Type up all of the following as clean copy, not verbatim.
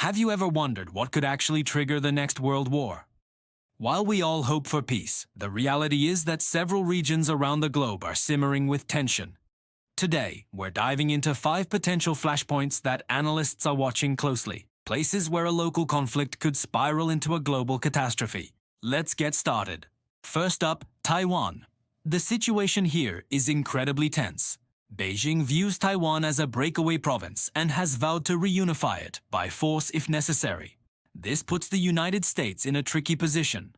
Have you ever wondered what could actually trigger the next world war? While we all hope for peace, the reality is that several regions around the globe are simmering with tension. Today, we're diving into 5 potential flashpoints that analysts are watching closely, places where a local conflict could spiral into a global catastrophe. Let's get started. First up, Taiwan. The situation here is incredibly tense. Beijing views Taiwan as a breakaway province and has vowed to reunify it by force if necessary. This puts the United States in a tricky position.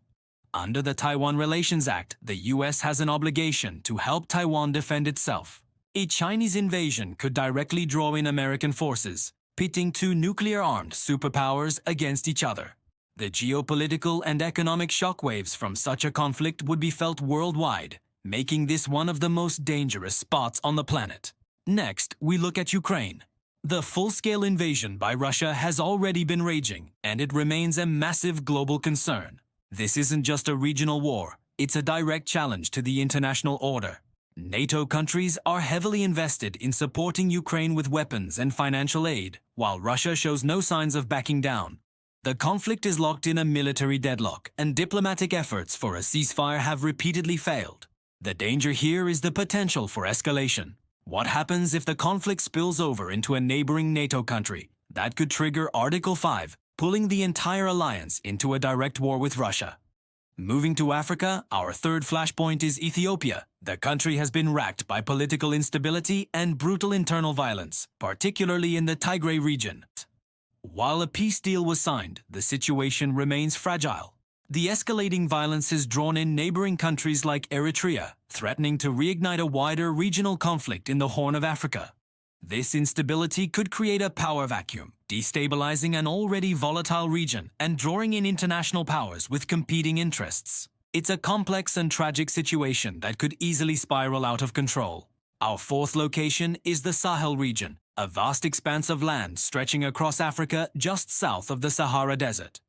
Under the Taiwan Relations Act, the US has an obligation to help Taiwan defend itself. A Chinese invasion could directly draw in American forces, pitting 2 nuclear-armed superpowers against each other. The geopolitical and economic shockwaves from such a conflict would be felt worldwide, making this one of the most dangerous spots on the planet. Next, we look at Ukraine. The full-scale invasion by Russia has already been raging, and it remains a massive global concern. This isn't just a regional war, it's a direct challenge to the international order. NATO countries are heavily invested in supporting Ukraine with weapons and financial aid, while Russia shows no signs of backing down. The conflict is locked in a military deadlock, and diplomatic efforts for a ceasefire have repeatedly failed. The danger here is the potential for escalation. What happens if the conflict spills over into a neighboring NATO country? That could trigger Article 5, pulling the entire alliance into a direct war with Russia. Moving to Africa, our third flashpoint is Ethiopia. The country has been racked by political instability and brutal internal violence, particularly in the Tigray region. While a peace deal was signed, the situation remains fragile. The escalating violence has drawn in neighboring countries like Eritrea, threatening to reignite a wider regional conflict in the Horn of Africa. This instability could create a power vacuum, destabilizing an already volatile region and drawing in international powers with competing interests. It's a complex and tragic situation that could easily spiral out of control. Our fourth location is the Sahel region, a vast expanse of land stretching across Africa just south of the Sahara Desert.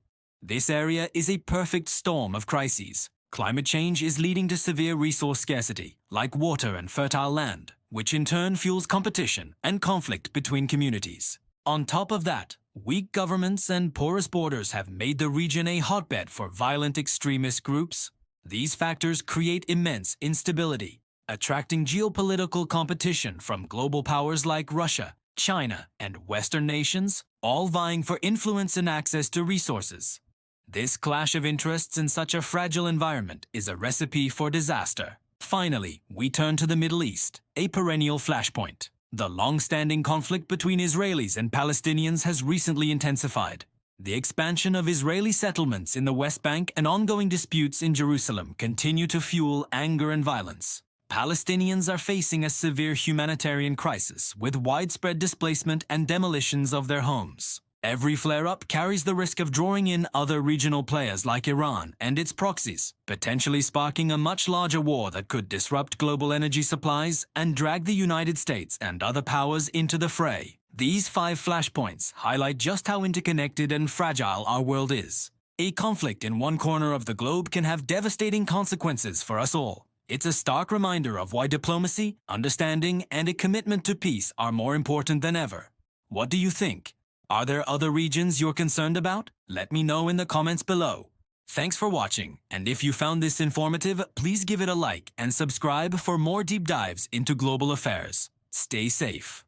This area is a perfect storm of crises. Climate change is leading to severe resource scarcity, like water and fertile land, which in turn fuels competition and conflict between communities. On top of that, weak governments and porous borders have made the region a hotbed for violent extremist groups. These factors create immense instability, attracting geopolitical competition from global powers like Russia, China, and Western nations, all vying for influence and access to resources. This clash of interests in such a fragile environment is a recipe for disaster. Finally, we turn to the Middle East, a perennial flashpoint. The long-standing conflict between Israelis and Palestinians has recently intensified. The expansion of Israeli settlements in the West Bank and ongoing disputes in Jerusalem continue to fuel anger and violence. Palestinians are facing a severe humanitarian crisis with widespread displacement and demolitions of their homes. Every flare-up carries the risk of drawing in other regional players like Iran and its proxies, potentially sparking a much larger war that could disrupt global energy supplies and drag the United States and other powers into the fray. These 5 flashpoints highlight just how interconnected and fragile our world is. A conflict in one corner of the globe can have devastating consequences for us all. It's a stark reminder of why diplomacy, understanding, and a commitment to peace are more important than ever. What do you think? Are there other regions you're concerned about? Let me know in the comments below. Thanks for watching, and if you found this informative, please give it a like and subscribe for more deep dives into global affairs. Stay safe.